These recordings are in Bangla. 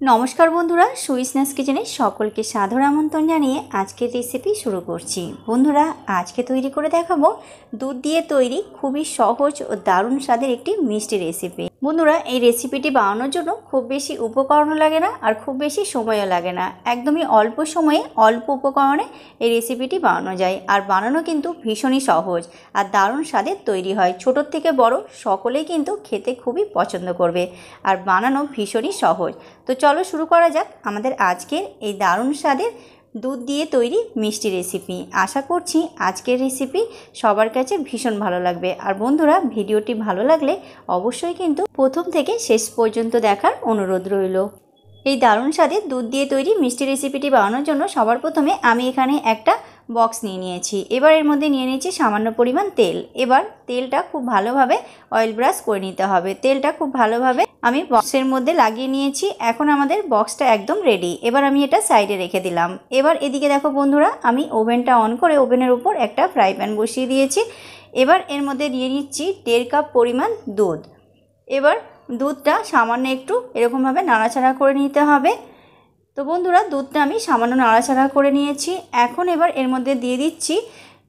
নমস্কার বন্ধুরা, সুইসনেস কিচেনে সকলকে সাদর আমন্ত্রণ জানিয়ে আজকের রেসিপি শুরু করছি। বন্ধুরা, আজকে তৈরি করে দেখাবো দুধ দিয়ে তৈরি খুবই সহজ ও দারুণ স্বাদের একটি মিষ্টি রেসিপি। বন্ধুরা, এই রেসিপিটি বানানোর জন্য খুব বেশি উপকরণও লাগে না আর খুব বেশি সময়ও লাগে না। একদমই অল্প সময়ে অল্প উপকরণে এই রেসিপিটি বানানো যায় আর বানানো কিন্তু ভীষণই সহজ আর দারুণ স্বাদের তৈরি হয়। ছোটোর থেকে বড় সকলেই কিন্তু খেতে খুবই পছন্দ করবে আর বানানো ভীষণই সহজ। তো চলো শুরু করা যাক আমাদের আজকের এই দারুণ স্বাদের দুধ দিয়ে তৈরি মিষ্টি রেসিপি। আশা করছি আজকের রেসিপি সবার কাছে ভীষণ ভালো লাগবে। আর বন্ধুরা, ভিডিওটি ভালো লাগলে অবশ্যই কিন্তু প্রথম থেকে শেষ পর্যন্ত দেখার অনুরোধ রইল। এই দারুণ স্বাদের দুধ দিয়ে তৈরি মিষ্টি রেসিপিটি বানানোর জন্য সবার প্রথমে আমি এখানে একটা বক্স নিয়ে নিয়েছি। এবার এর মধ্যে নিয়ে নিয়েছি সামান্য পরিমাণ তেল। এবার তেলটা খুব ভালোভাবে অয়েল ব্রাশ করে নিতে হবে। তেলটা খুব ভালোভাবে আমি বক্সের মধ্যে লাগিয়ে নিয়েছি। এখন আমাদের বক্সটা একদম রেডি। এবার আমি এটা সাইডে রেখে দিলাম। এবার এদিকে দেখো বন্ধুরা, আমি ওভেনটা অন করে ওভেনের উপর একটা ফ্রাই প্যান বসিয়ে দিয়েছি। এবার এর মধ্যে নিয়ে নিচ্ছি 1.5 কাপ পরিমাণ দুধ। এবার দুধটা সামান্য একটু এরকমভাবে নাড়াচাড়া করে নিতে হবে। তো বন্ধুরা, দুধটা আমি সামান্য নাড়াচাড়া করে নিয়েছি। এখন এবার এর মধ্যে দিয়ে দিচ্ছি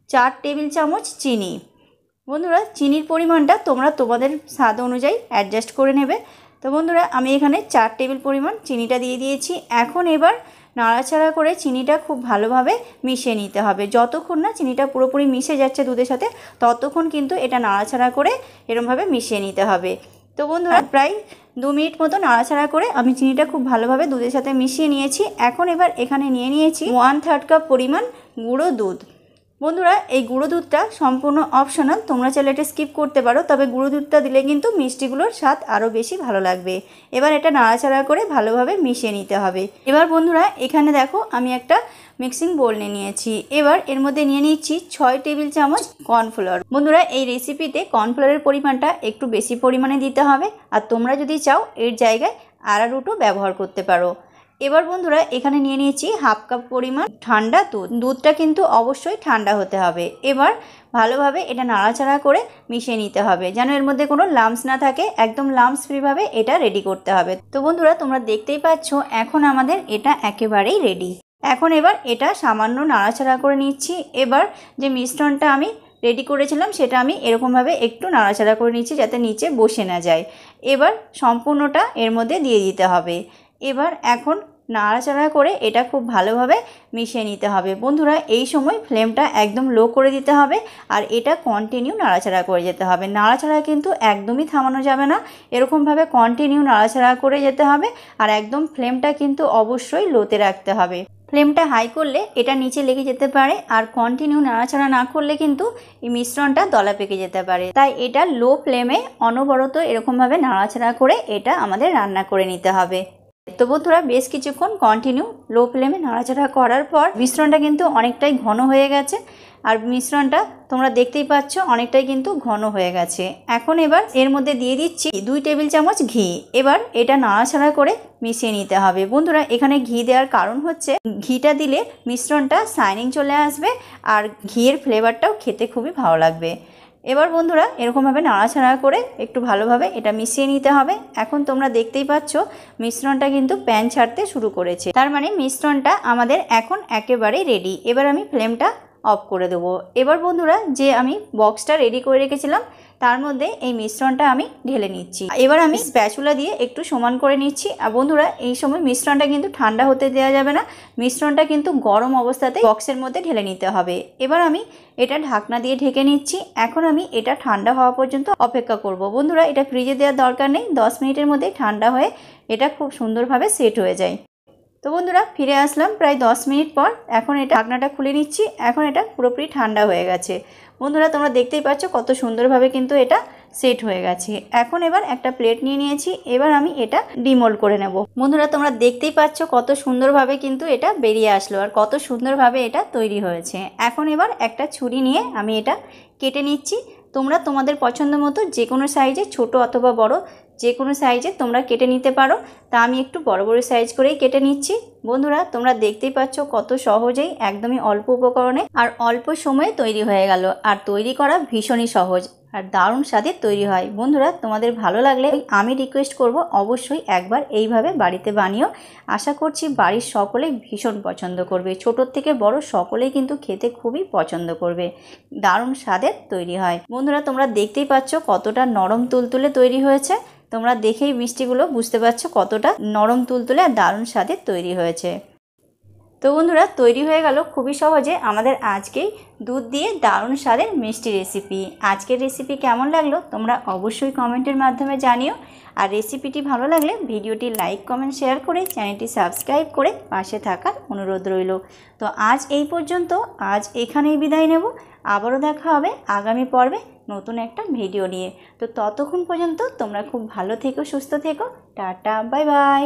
4 টেবিল চামচ চিনি। বন্ধুরা, চিনির পরিমাণটা তোমরা তোমাদের স্বাদ অনুযায়ী অ্যাডজাস্ট করে নেবে। তো বন্ধুরা, আমি এখানে 4 টেবিল পরিমাণ চিনিটা দিয়ে দিয়েছি। এখন এবার নাড়াচাড়া করে চিনিটা খুব ভালোভাবে মিশিয়ে নিতে হবে। যতক্ষণ না চিনিটা পুরোপুরি মিশে যাচ্ছে দুধের সাথে, ততক্ষণ কিন্তু এটা নাড়াচাড়া করে এরকমভাবে মিশিয়ে নিতে হবে। তো বন্ধুরা, প্রায় 2 মিনিট মতো নাড়াচাড়া করে আমি চিনিটা খুব ভালোভাবে দুধের সাথে মিশিয়ে নিয়েছি। এখন এবার এখানে নিয়ে নিয়েছি 1/3 কাপ পরিমাণ গুঁড়ো দুধ। বন্ধুরা, এই গুঁড়ো দুধটা সম্পূর্ণ অপশনাল, তোমরা চাইলে এটা স্কিপ করতে পারো, তবে গুঁড়ো দুধটা দিলে কিন্তু মিষ্টিগুলোর স্বাদ আরও বেশি ভালো লাগবে। এবার এটা নাড়াচাড়া করে ভালোভাবে মিশিয়ে নিতে হবে। এবার বন্ধুরা, এখানে দেখো আমি একটা মিক্সিং বোল নিয়ে নিয়েছি। এবার এর মধ্যে নিয়ে নিচ্ছি 6 টেবিল চামচ কর্নফ্লাওয়ার। বন্ধুরা, এই রেসিপিতে কর্নফ্লাওয়ারের পরিমাণটা একটু বেশি পরিমাণে দিতে হবে আর তোমরা যদি চাও এর জায়গায় আরারুটও ব্যবহার করতে পারো। এবার বন্ধুরা, এখানে নিয়ে নিয়েছি 1/2 কাপ পরিমাণ ঠান্ডা দুধ। দুধটা কিন্তু অবশ্যই ঠান্ডা হতে হবে। এবার ভালোভাবে এটা নাড়াচাড়া করে মিশিয়ে নিতে হবে যেন এর মধ্যে কোনো লাম্পস না থাকে। একদম লাম্পস ফ্রিভাবে এটা রেডি করতে হবে। তো বন্ধুরা, তোমরা দেখতেই পাচ্ছ এখন আমাদের এটা একেবারেই রেডি। এখন এবার এটা সামান্য নাড়াচাড়া করে নিচ্ছি। এবার যে মিশ্রণটা আমি রেডি করেছিলাম সেটা আমি এরকমভাবে একটু নাড়াচাড়া করে নিচ্ছি যাতে নিচে বসে না যায়। এবার সম্পূর্ণটা এর মধ্যে দিয়ে দিতে হবে। এবার এখন নাড়াচাড়া করে এটা খুব ভালোভাবে মিশিয়ে নিতে হবে। বন্ধুরা, এই সময় ফ্লেমটা একদম লো করে দিতে হবে আর এটা কন্টিনিউ নাড়াচাড়া করে যেতে হবে। নাড়াচাড়া কিন্তু একদমই থামানো যাবে না, এরকমভাবে কন্টিনিউ নাড়াচাড়া করে যেতে হবে আর একদম ফ্লেমটা কিন্তু অবশ্যই লোতে রাখতে হবে। ফ্লেমটা হাই করলে এটা নিচে লেগে যেতে পারে আর কন্টিনিউ নাড়াচাড়া না করলে কিন্তু এই মিশ্রণটা দলা পেকে যেতে পারে। তাই এটা লো ফ্লেমে অনবরত এরকমভাবে নাড়াচাড়া করে এটা আমাদের রান্না করে নিতে হবে। তো বন্ধুরা, বেশ কিছুক্ষণ কন্টিনিউ লো ফ্লেমে নাড়াচাড়া করার পর মিশ্রণটা কিন্তু অনেকটাই ঘন হয়ে গেছে আর মিশ্রণটা তোমরা দেখতেই পাচ্ছ অনেকটাই কিন্তু ঘন হয়ে গেছে। এখন এবার এর মধ্যে দিয়ে দিচ্ছি 2 টেবিল চামচ ঘি। এবার এটা নাড়াচাড়া করে মিশিয়ে নিতে হবে। বন্ধুরা, এখানে ঘি দেওয়ার কারণ হচ্ছে ঘিটা দিলে মিশ্রণটা শাইনিং চলে আসবে আর ঘিয়ের ফ্লেভারটাও খেতে খুবই ভালো লাগবে। এবার বন্ধুরা, এরকমভাবে নাড়াচাড়া করে একটু ভালোভাবে এটা মিশিয়ে নিতে হবে। এখন তোমরা দেখতেই পাচ্ছ মিশ্রণটা কিন্তু প্যান ছাড়তে শুরু করেছে, তার মানে মিশ্রণটা আমাদের এখন একেবারেই রেডি। এবার আমি ফ্লেমটা অফ করে দেবো। এবার বন্ধুরা, যে আমি বক্সটা রেডি করে রেখেছিলাম তার মধ্যে এই মিশ্রণটা আমি ঢেলে নিচ্ছি। এবার আমি স্প্যাচুলা দিয়ে একটু সমান করে নিচ্ছি। আর বন্ধুরা, এই সময় মিশ্রণটা কিন্তু ঠান্ডা হতে দেওয়া যাবে না, মিশ্রণটা কিন্তু গরম অবস্থাতে বক্সের মধ্যে ঢেলে নিতে হবে। এবার আমি এটা ঢাকনা দিয়ে ঢেকে নিচ্ছি। এখন আমি এটা ঠান্ডা হওয়া পর্যন্ত অপেক্ষা করব। বন্ধুরা, এটা ফ্রিজে দেওয়ার দরকার নেই, 10 মিনিটের মধ্যেই ঠান্ডা হয়ে এটা খুব সুন্দরভাবে সেট হয়ে যায়। তো বন্ধুরা, ফিরে আসলাম প্রায় 10 মিনিট পর। এখন এটা ঢাকনাটা খুলে নিচ্ছি। এখন এটা পুরোপুরি ঠান্ডা হয়ে গেছে। বন্ধুরা, তোমরা দেখতেই পাচ্ছ কত সুন্দরভাবে কিন্তু এটা সেট হয়ে গেছে। এখন এবার একটা প্লেট নিয়ে নিয়েছি। এবার আমি এটা ডিমোল্ড করে নেব। বন্ধুরা, তোমরা দেখতেই পাচ্ছ কত সুন্দরভাবে কিন্তু এটা বেরিয়ে আসলো আর কত সুন্দরভাবে এটা তৈরি হয়েছে। এখন এবার একটা ছুরি নিয়ে আমি এটা কেটে নিচ্ছি। তোমরা তোমাদের পছন্দ মতো যে কোনো সাইজে, ছোট অথবা বড় যে কোনো সাইজে তোমরা কেটে নিতে পারো। তা আমি একটু বড় বড় সাইজ করেই কেটে নিচ্ছি। বন্ধুরা, তোমরা দেখতেই পাচ্ছ কত সহজেই একদমই অল্প উপকরণে আর অল্প সময়ে তৈরি হয়ে গেল আর তৈরি করা ভীষণই সহজ আর দারুণ স্বাদের তৈরি হয়। বন্ধুরা, তোমাদের ভালো লাগলে আমি রিকোয়েস্ট করব অবশ্যই একবার এইভাবে বাড়িতে বানিও। আশা করছি বাড়ির সকলেই ভীষণ পছন্দ করবে, ছোটোর থেকে বড় সকলেই কিন্তু খেতে খুবই পছন্দ করবে। দারুণ স্বাদের তৈরি হয়। বন্ধুরা, তোমরা দেখতেই পাচ্ছ কতটা নরম তুলতুলে তৈরি হয়েছে। তোমরা দেখেই মিষ্টিগুলো বুঝতে পারছো কতটা নরম তুলতুলে আর দারুণ স্বাদের তৈরি হয়েছে। তো বন্ধুরা, তৈরি হয়ে গেল খুবই সহজে আমাদের আজকেই দুধ দিয়ে দারুণ স্বাদের মিষ্টি রেসিপি। আজকের রেসিপি কেমন লাগলো তোমরা অবশ্যই কমেন্টের মাধ্যমে জানিও। আর রেসিপিটি ভালো লাগলে ভিডিওটি লাইক কমেন্ট শেয়ার করে চ্যানেলটি সাবস্ক্রাইব করে পাশে থাকার অনুরোধ রইল। তো আজ এই পর্যন্ত, আজ এখানেই বিদায় নেব। আবারও দেখা হবে আগামী পর্বে নতুন একটা ভিডিও নিয়ে। তো ততক্ষণ পর্যন্ত তোমরা খুব ভালো থেকো, সুস্থ থেকো। Tata, bye bye.